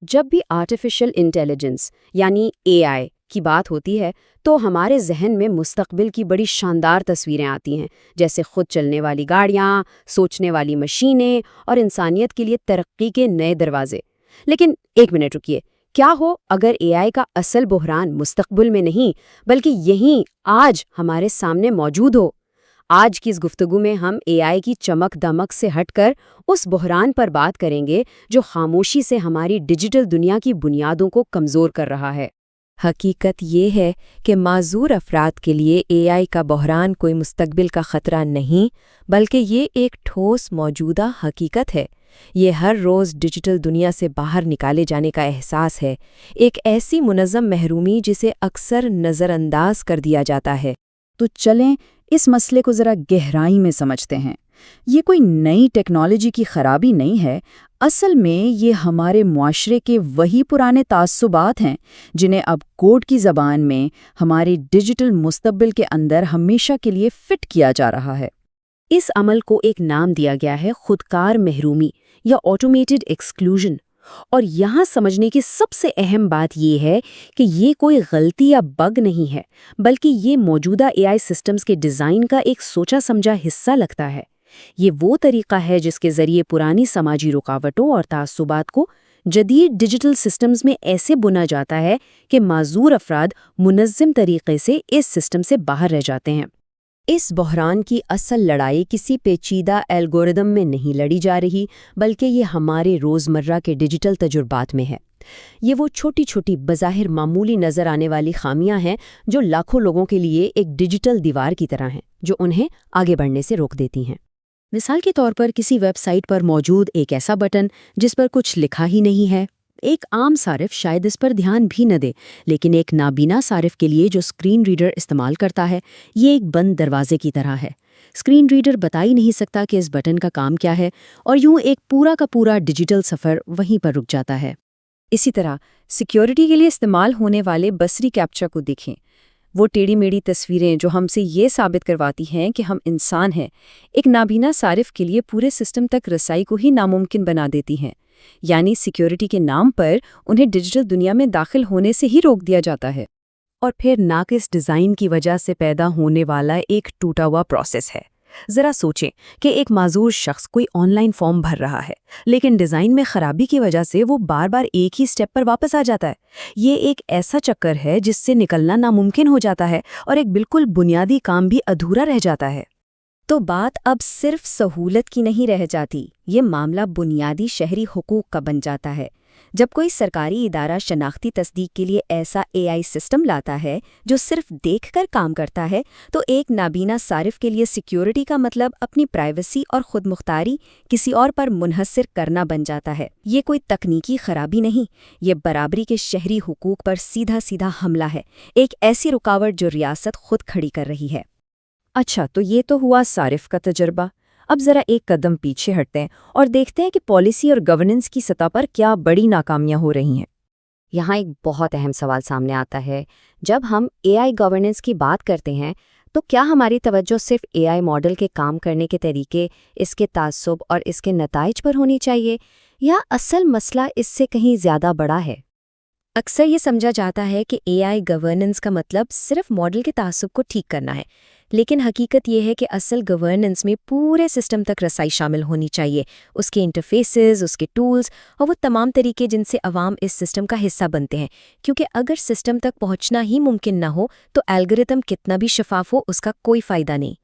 جب بھی artificial intelligence یعنی AI کی بات ہوتی ہے تو ہمارے ذہن میں مستقبل کی بڑی شاندار تصویریں آتی ہیں، جیسے خود چلنے والی گاڑیاں، سوچنے والی مشینیں اور انسانیت کے لیے ترقی کے نئے دروازے۔ لیکن ایک منٹ رکیے، کیا ہو اگر AI کا اصل بحران مستقبل میں نہیں بلکہ یہیں آج ہمارے سامنے موجود ہو؟ آج کی اس گفتگو میں ہم AI کی چمک دمک سے ہٹ کر اس بحران پر بات کریں گے جو خاموشی سے ہماری ڈیجیٹل دنیا کی بنیادوں کو کمزور کر رہا ہے۔ حقیقت یہ ہے کہ معذور افراد کے لیے AI کا بحران کوئی مستقبل کا خطرہ نہیں، بلکہ یہ ایک ٹھوس موجودہ حقیقت ہے۔ یہ ہر روز ڈیجیٹل دنیا سے باہر نکالے جانے کا احساس ہے، ایک ایسی منظم محرومی جسے اکثر نظر انداز کر دیا جاتا ہے۔ تو چلیں اس مسئلے کو ذرا گہرائی میں سمجھتے ہیں۔ یہ کوئی نئی ٹیکنالوجی کی خرابی نہیں ہے، اصل میں یہ ہمارے معاشرے کے وہی پرانے تعصبات ہیں جنہیں اب کوڈ کی زبان میں ہمارے ڈیجیٹل مستقبل کے اندر ہمیشہ کے لیے فٹ کیا جا رہا ہے۔ اس عمل کو ایک نام دیا گیا ہے خودکار محرومی یا آٹومیٹڈ ایکسکلوژن، اور یہاں سمجھنے کی سب سے اہم بات یہ ہے کہ یہ کوئی غلطی یا بگ نہیں ہے، بلکہ یہ موجودہ AI سسٹمز کے ڈیزائن کا ایک سوچا سمجھا حصہ لگتا ہے۔ یہ وہ طریقہ ہے جس کے ذریعے پرانی سماجی رکاوٹوں اور تعصبات کو جدید ڈیجیٹل سسٹمز میں ایسے بنا جاتا ہے کہ معذور افراد منظم طریقے سے اس سسٹم سے باہر رہ جاتے ہیں۔ اس بحران کی اصل لڑائی کسی پیچیدہ الگورتھم میں نہیں لڑی جا رہی، بلکہ یہ ہمارے روزمرہ کے ڈیجیٹل تجربات میں ہے۔ یہ وہ چھوٹی چھوٹی بظاہر معمولی نظر آنے والی خامیاں ہیں جو لاکھوں لوگوں کے لیے ایک ڈیجیٹل دیوار کی طرح ہیں، جو انہیں آگے بڑھنے سے روک دیتی ہیں۔ مثال کے طور پر کسی ویب سائٹ پر موجود ایک ایسا بٹن جس پر کچھ لکھا ہی نہیں ہے۔ ایک عام صارف شاید اس پر دھیان بھی نہ دے، لیکن ایک نابینا صارف کے لیے جو اسکرین ریڈر استعمال کرتا ہے، یہ ایک بند دروازے کی طرح ہے۔ اسکرین ریڈر بتا ہی نہیں سکتا کہ اس بٹن کا کام کیا ہے، اور یوں ایک پورا کا پورا ڈیجیٹل سفر وہیں پر رک جاتا ہے۔ اسی طرح سیکیورٹی کے لیے استعمال ہونے والے بصری کیپچر کو دیکھیں۔ وہ ٹیڑھی میڑھی تصویریں جو ہم سے یہ ثابت کرواتی ہیں کہ ہم انسان ہیں، ایک نابینا صارف کے لیے پورے سسٹم تک رسائی کو ہی ناممکن بنا دیتی ہیں۔ یعنی سیکیورٹی کے نام پر انہیں ڈیجیٹل دنیا میں داخل ہونے سے ہی روک دیا جاتا ہے۔ اور پھر ناقص ڈیزائن کی وجہ سے پیدا ہونے والا ایک ٹوٹا ہوا پروسیس ہے۔ ذرا سوچیں کہ ایک معذور شخص کوئی آن لائن فارم بھر رہا ہے، لیکن ڈیزائن میں خرابی کی وجہ سے وہ بار بار ایک ہی سٹیپ پر واپس آ جاتا ہے۔ یہ ایک ایسا چکر ہے جس سے نکلنا ناممکن ہو جاتا ہے، اور ایک بالکل بنیادی کام بھی ادھورا رہ جاتا ہے۔ تو بات اب صرف سہولت کی نہیں رہ جاتی، یہ معاملہ بنیادی شہری حقوق کا بن جاتا ہے۔ جب کوئی سرکاری ادارہ شناختی تصدیق کے لیے ایسا AI سسٹم لاتا ہے جو صرف دیکھ کر کام کرتا ہے، تو ایک نابینا صارف کے لیے سیکیورٹی کا مطلب اپنی پرائیویسی اور خود مختاری کسی اور پر منحصر کرنا بن جاتا ہے۔ یہ کوئی تکنیکی خرابی نہیں، یہ برابری کے شہری حقوق پر سیدھا سیدھا حملہ ہے، ایک ایسی رکاوٹ جو ریاست خود کھڑی کر رہی ہے۔ اچھا، تو یہ تو ہوا صارف کا تجربہ۔ اب ذرا ایک قدم پیچھے ہٹتے ہیں اور دیکھتے ہیں کہ پالیسی اور گورننس کی سطح پر کیا بڑی ناکامیاں ہو رہی ہیں۔ یہاں ایک بہت اہم سوال سامنے آتا ہے۔ جب ہم AI گورننس کی بات کرتے ہیں تو کیا ہماری توجہ صرف AI ماڈل کے کام کرنے کے طریقے، اس کے تعصب اور اس کے نتائج پر ہونی چاہیے، یا اصل مسئلہ اس سے کہیں زیادہ بڑا ہے؟ اکثر یہ سمجھا جاتا ہے کہ AI گورننس کا مطلب صرف ماڈل کے تعصب کو ٹھیک کرنا ہے، لیکن حقیقت یہ ہے کہ اصل گورننس میں پورے سسٹم تک رسائی شامل ہونی چاہیے، اس کے انٹرفیسز، اس کے ٹولز اور وہ تمام طریقے جن سے عوام اس سسٹم کا حصہ بنتے ہیں، کیونکہ اگر سسٹم تک پہنچنا ہی ممکن نہ ہو تو الگورتھم کتنا بھی شفاف ہو اس کا کوئی فائدہ نہیں۔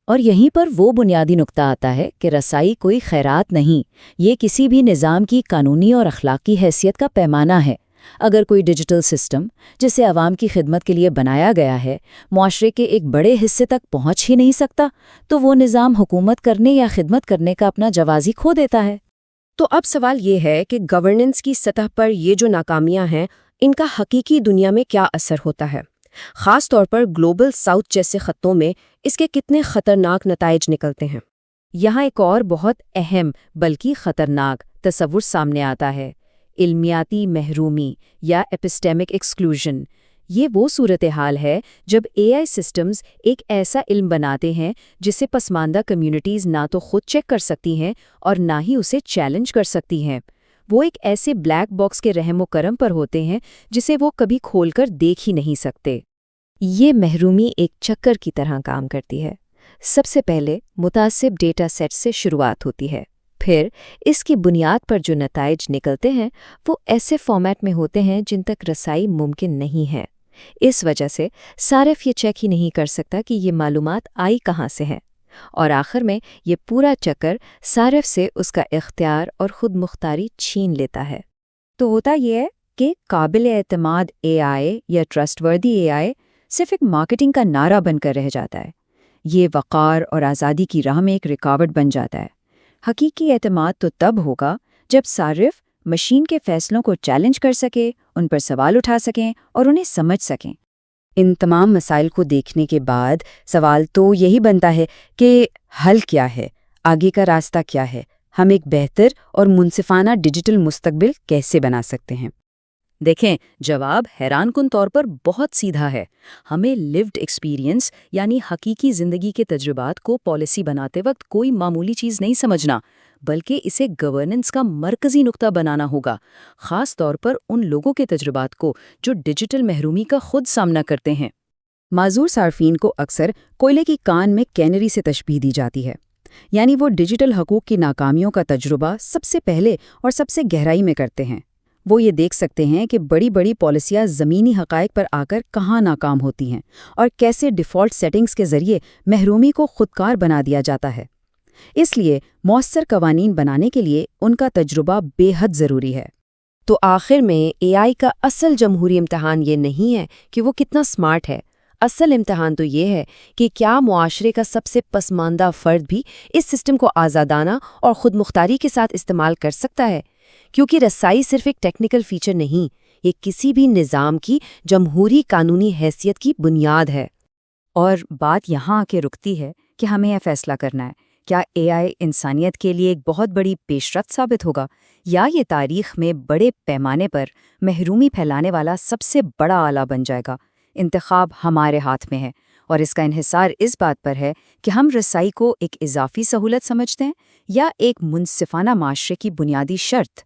اور یہیں پر وہ بنیادی نقطہ آتا ہے کہ رسائی کوئی خیرات نہیں، یہ کسی بھی نظام کی قانونی اور اخلاقی حیثیت کا پیمانہ ہے۔ اگر کوئی ڈیجیٹل سسٹم جسے عوام کی خدمت کے لیے بنایا گیا ہے معاشرے کے ایک بڑے حصے تک پہنچ ہی نہیں سکتا، تو وہ نظام حکومت کرنے یا خدمت کرنے کا اپنا جواز ہی کھو دیتا ہے۔ تو اب سوال یہ ہے کہ گورننس کی سطح پر یہ جو ناکامیاں ہیں، ان کا حقیقی دنیا میں کیا اثر ہوتا ہے؟ خاص طور پر گلوبل ساؤتھ جیسے خطوں میں اس کے کتنے خطرناک نتائج نکلتے ہیں؟ یہاں ایک اور بہت اہم بلکہ خطرناک تصور سامنے آتا ہے: علمیاتی محرومی یا ایپسٹیمک ایکسکلوژن۔ یہ وہ صورتحال ہے جب AI سسٹمز ایک ایسا علم بناتے ہیں جسے پسماندہ کمیونٹیز نہ تو خود چیک کر سکتی ہیں اور نہ ہی اسے چیلنج کر سکتی ہیں۔ وہ ایک ایسے بلیک باکس کے رحم و کرم پر ہوتے ہیں جسے وہ کبھی کھول کر دیکھ ہی نہیں سکتے۔ یہ محرومی ایک چکر کی طرح کام کرتی ہے۔ سب سے پہلے متعصب ڈیٹا سیٹ سے شروعات ہوتی ہے، پھر اس کی بنیاد پر جو نتائج نکلتے ہیں وہ ایسے فارمیٹ میں ہوتے ہیں جن تک رسائی ممکن نہیں ہے۔ اس وجہ سے صارف یہ چیک ہی نہیں کر سکتا کہ یہ معلومات آئی کہاں سے ہیں، اور آخر میں یہ پورا چکر صارف سے اس کا اختیار اور خود مختاری چھین لیتا ہے۔ تو ہوتا یہ ہے کہ قابل اعتماد اے آئی یا ٹرسٹ وردی اے آئی صرف ایک مارکیٹنگ کا نعرہ بن کر رہ جاتا ہے۔ یہ وقار اور آزادی کی راہ میں ایک رکاوٹ بن جاتا ہے۔ حقیقی اعتماد تو تب ہوگا جب صارف مشین کے فیصلوں کو چیلنج کر سکے، ان پر سوال اٹھا سکیں اور انہیں سمجھ سکیں۔ ان تمام مسائل کو دیکھنے کے بعد سوال تو یہی بنتا ہے کہ حل کیا ہے، آگے کا راستہ کیا ہے، ہم ایک بہتر اور منصفانہ ڈیجیٹل مستقبل کیسے بنا سکتے ہیں؟ دیکھیں، جواب حیران کن طور پر بہت سیدھا ہے۔ ہمیں لیوڈ ایکسپیرینس یعنی حقیقی زندگی کے تجربات کو پالیسی بناتے وقت کوئی معمولی چیز نہیں سمجھنا، بلکہ اسے گورننس کا مرکزی نقطہ بنانا ہوگا، خاص طور پر ان لوگوں کے تجربات کو جو ڈیجیٹل محرومی کا خود سامنا کرتے ہیں۔ معذور صارفین کو اکثر کوئلے کی کان میں کینری سے تشبیہ دی جاتی ہے، یعنی وہ ڈیجیٹل حقوق کی ناکامیوں کا تجربہ سب سے پہلے اور سب سے گہرائی میں کرتے ہیں۔ وہ یہ دیکھ سکتے ہیں کہ بڑی بڑی پالیسیاں زمینی حقائق پر آ کر کہاں ناکام ہوتی ہیں اور کیسے ڈیفالٹ سیٹنگز کے ذریعے محرومی کو خودکار بنا دیا جاتا ہے۔ اس لیے مؤثر قوانین بنانے کے لیے ان کا تجربہ بے حد ضروری ہے۔ تو آخر میں اے آئی کا اصل جمہوری امتحان یہ نہیں ہے کہ وہ کتنا سمارٹ ہے، اصل امتحان تو یہ ہے کہ کیا معاشرے کا سب سے پسماندہ فرد بھی اس سسٹم کو آزادانہ اور خود مختاری کے ساتھ استعمال کر سکتا ہے، کیونکہ رسائی صرف ایک ٹیکنیکل فیچر نہیں، یہ کسی بھی نظام کی جمہوری قانونی حیثیت کی بنیاد ہے۔ اور بات یہاں آ کے رکتی ہے کہ ہمیں یہ فیصلہ کرنا ہے، کیا اے آئی انسانیت کے لیے ایک بہت بڑی پیش رفت ثابت ہوگا، یا یہ تاریخ میں بڑے پیمانے پر محرومی پھیلانے والا سب سے بڑا آلہ بن جائے گا؟ انتخاب ہمارے ہاتھ میں ہے، اور اس کا انحصار اس بات پر ہے کہ ہم رسائی کو ایک اضافی سہولت سمجھتے ہیں یا ایک منصفانہ معاشرے کی بنیادی شرط۔